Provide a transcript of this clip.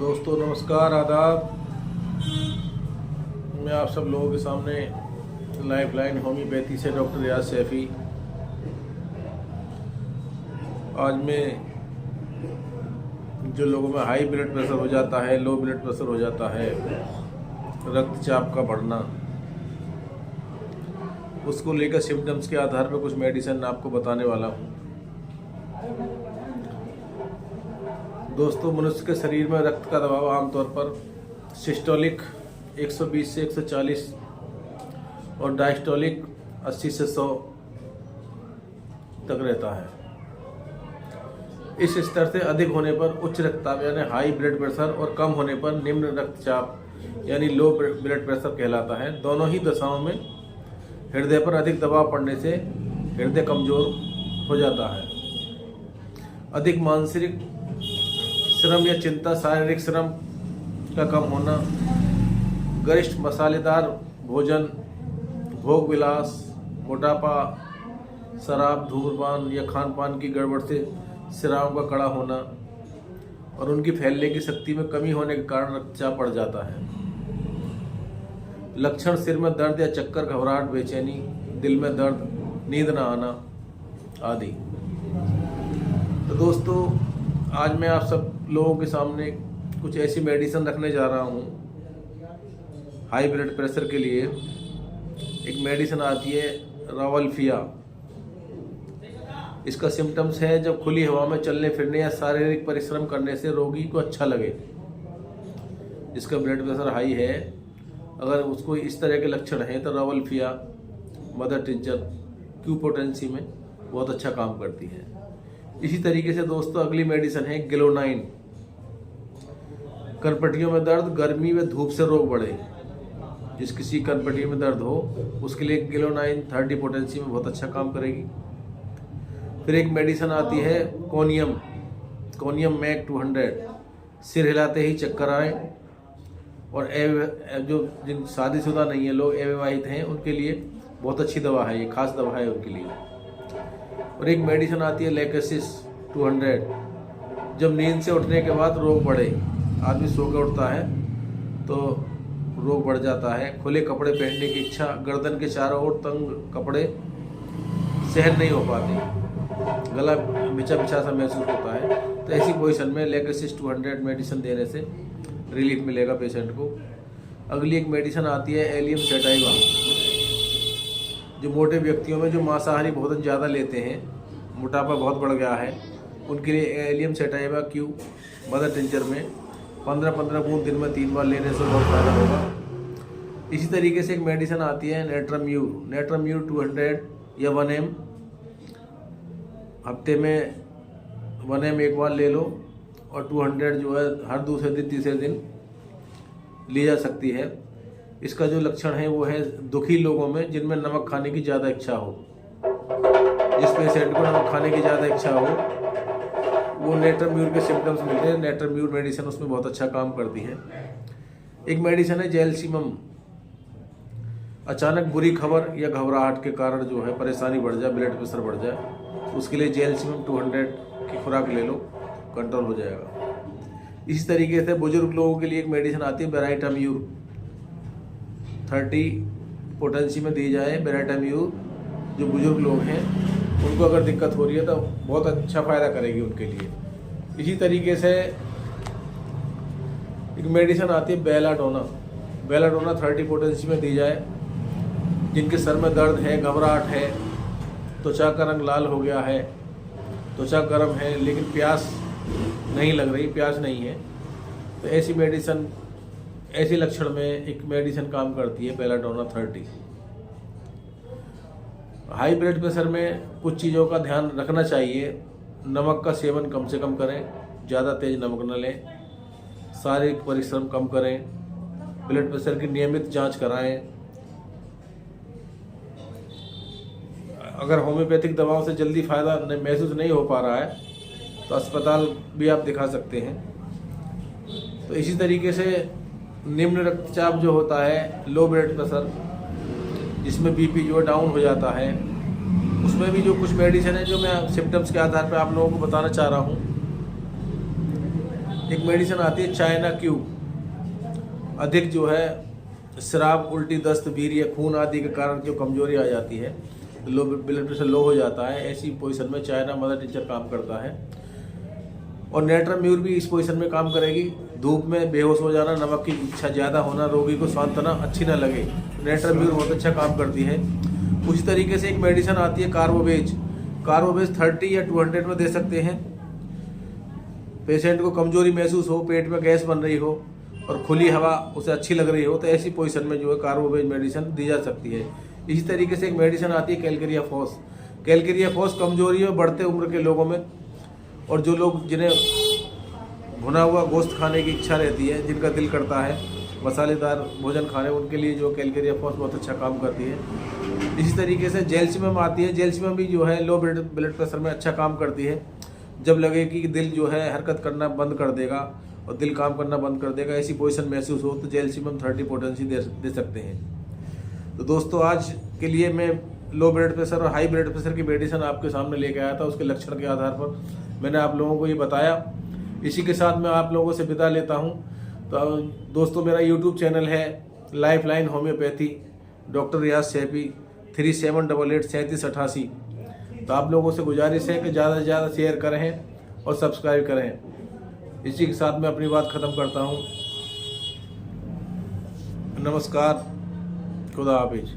दोस्तों नमस्कार, आदाब। मैं आप सब लोगों के सामने लाइफलाइन होम्योपैथी से डॉक्टर रियाज सैफी। आज मैं जो लोगों में हाई ब्लड प्रेशर हो जाता है, लो ब्लड प्रेशर हो जाता है, रक्तचाप का बढ़ना, उसको लेकर सिम्टम्स के आधार पर कुछ मेडिसिन आपको बताने वाला हूँ। दोस्तों, मनुष्य के शरीर में रक्त का दबाव आमतौर पर सिस्टोलिक 120 से 140 और डायस्टोलिक 80 से 100 तक रहता है। इस स्तर से अधिक होने पर उच्च रक्तचाप यानी हाई ब्लड प्रेशर और कम होने पर निम्न रक्तचाप यानी लो ब्लड प्रेशर कहलाता है। दोनों ही दशाओं में हृदय पर अधिक दबाव पड़ने से हृदय कमजोर हो जाता है। अधिक मानसिक श्रम या चिंता, शारीरिक श्रम का कम होना, गरिष्ठ मसालेदार भोजन, भोग विलास, मोटापा, शराब, धूम्रपान या खान पान की गड़बड़ से शिराओं का कड़ा होना और उनकी फैलने की शक्ति में कमी होने के कारण रक्तचाप बढ़ जाता है। लक्षण: सिर में दर्द या चक्कर, घबराहट, बेचैनी, दिल में दर्द, नींद न आना आदि। तो दोस्तों, आज मैं आप सब लोगों के सामने कुछ ऐसी मेडिसिन रखने जा रहा हूँ हाई ब्लड प्रेशर के लिए। एक मेडिसिन आती है रावल्फिया। इसका सिम्टम्स है जब खुली हवा में चलने फिरने या शारीरिक परिश्रम करने से रोगी को अच्छा लगे। जिसका ब्लड प्रेशर हाई है, अगर उसको इस तरह के लक्षण हैं तो रावल्फिया मदर टिंचर क्यू पोटेंसी में बहुत अच्छा काम करती है। इसी तरीके से दोस्तों, अगली मेडिसिन है गिलोनाइन। कनपट्टियों में दर्द, गर्मी में धूप से रोग बढ़े, जिस किसी कनपट्टी में दर्द हो उसके लिए गिलोनाइन 30 पोटेंसी में बहुत अच्छा काम करेगी। फिर एक मेडिसिन आती है कोनियम मैक 200। सिर हिलाते ही चक्कर आए और जो जिन शादीशुदा नहीं है लोग, अविवाहित हैं, उनके लिए बहुत अच्छी दवा है, ये खास दवा है उनके लिए। और एक मेडिसिन आती है लेकेसिस 200। जब नींद से उठने के बाद रोग बढ़े, आदमी सो के उठता है तो रोग बढ़ जाता है। खुले कपड़े पहनने की इच्छा, गर्दन के चारों ओर तंग कपड़े सहन नहीं हो पाते, गला बिछा बिछा सा महसूस होता है। तो ऐसी पोजीशन में लेकेसिस 200 मेडिसिन देने से रिलीफ मिलेगा पेशेंट को। अगली एक मेडिसिन आती है एलियम सेटाइवा। जो मोटे व्यक्तियों में जो मांसाहारी भोजन ज़्यादा लेते हैं, मोटापा बहुत बढ़ गया है, उनके लिए allium sativa Q mother tincture में 15-15 बूंद दिन में 3 बार लेने से बहुत फायदा होगा। इसी तरीके से एक मेडिसिन आती है नेट्राम्यूर 200 या 1M। हफ्ते में 1M एक बार ले लो और 200 जो है हर दूसरे दिन तीसरे दिन ली जा सकती है। इसका जो लक्षण है वो है दुखी लोगों में जिनमें नमक खाने की ज़्यादा इच्छा हो। जिस पेशेंट को नमक खाने की ज़्यादा इच्छा हो वो नेट्राम्यूर के सिम्टम्स मिलते हैं। नेट्राम्यूर मेडिसिन उसमें बहुत अच्छा काम करती है। एक मेडिसिन है जेलसीमम। अचानक बुरी खबर या घबराहट के कारण जो है परेशानी बढ़ जाए, ब्लड प्रेशर बढ़ जाए, तो उसके लिए जेलसीमम 200 की खुराक ले लो, कंट्रोल हो जाएगा। इसी तरीके से बुजुर्ग लोगों के लिए एक मेडिसिन आती है बेराइटाम्यूर 30 पोटेंसी में दी जाए। बेराइटाम्यूर जो बुजुर्ग लोग हैं उनको अगर दिक्कत हो रही है तो बहुत अच्छा फ़ायदा करेगी उनके लिए। इसी तरीके से एक मेडिसिन आती है बेलाडोना 30 पोटेंसी में दी जाए। जिनके सर में दर्द है, घबराहट है, त्वचा का रंग लाल हो गया है, त्वचा गर्म है लेकिन प्यास नहीं लग रही, प्यास नहीं है, तो ऐसी लक्षण में एक मेडिसिन काम करती है बेलाडोना 30। हाई ब्लड प्रेशर में कुछ चीज़ों का ध्यान रखना चाहिए। नमक का सेवन कम से कम करें, ज़्यादा तेज नमक न लें, शारीरिक परिश्रम कम करें, ब्लड प्रेशर की नियमित जांच कराएं। अगर होम्योपैथिक दवाओं से जल्दी फ़ायदा महसूस नहीं हो पा रहा है तो अस्पताल भी आप दिखा सकते हैं। तो इसी तरीके से निम्न रक्तचाप जो होता है, लो ब्लड प्रेशर, जिसमें बीपी जो डाउन हो जाता है, उसमें भी जो कुछ मेडिसिन है जो मैं सिम्टम्स के आधार पर आप लोगों को बताना चाह रहा हूँ। एक मेडिसिन आती है चाइना क्यूब। अधिक जो है शराब, उल्टी, दस्त, वीर्य, खून आदि के कारण जो कमजोरी आ जाती है, लो ब्लड प्रेशर लो हो जाता है, ऐसी पोजीशन में चाइना मदर टीचर काम करता है। और नेट्राम्यूर भी इस पोजीशन में काम करेगी। धूप में बेहोश हो जाना, नमक की इच्छा ज़्यादा होना, रोगी को सांत्वना अच्छी ना लगे, नेट्राम्यूर बहुत अच्छा काम करती है। उसी तरीके से एक मेडिसिन आती है कार्बोवेज। कार्बोवेज 30 या 200 में दे सकते हैं। पेशेंट को कमजोरी महसूस हो, पेट में गैस बन रही हो और खुली हवा उसे अच्छी लग रही हो, तो ऐसी पोजीशन में जो है कार्बोवेज मेडिसिन दी जा सकती है। इसी तरीके से एक मेडिसिन आती है कैलकेरिया फॉस। कैलकेरिया फॉस कमजोरी और बढ़ते उम्र के लोगों में, और जो लोग जिन्हें भुना हुआ गोश्त खाने की इच्छा रहती है, जिनका दिल करता है मसालेदार भोजन खाने, उनके लिए जो कैलकेरिया फॉस बहुत अच्छा काम करती है। इसी तरीके से जेल्सिमम आती है। जेल्सिमम भी जो है लो ब्लड प्रेशर में अच्छा काम करती है। जब लगे कि दिल जो है हरकत करना बंद कर देगा और दिल काम करना बंद कर देगा, ऐसी पोजीशन महसूस हो, तो जेल्सिमम 30 पोटेंसी दे सकते हैं। तो दोस्तों, आज के लिए मैं लो ब्लड प्रेशर और हाई ब्लड प्रेशर की मेडिसिन आपके सामने लेके आया था। उसके लक्षण के आधार पर मैंने आप लोगों को ये बताया। इसी के साथ मैं आप लोगों से विदा लेता हूँ। तो दोस्तों, मेरा यूट्यूब चैनल है लाइफलाइन होम्योपैथी, डॉक्टर रियाज सैफी, 3788 तो आप लोगों से गुजारिश है कि ज़्यादा से ज़्यादा शेयर करें और सब्सक्राइब करें। इसी के साथ मैं अपनी बात ख़त्म करता हूँ। नमस्कार, खुदा हाफिज।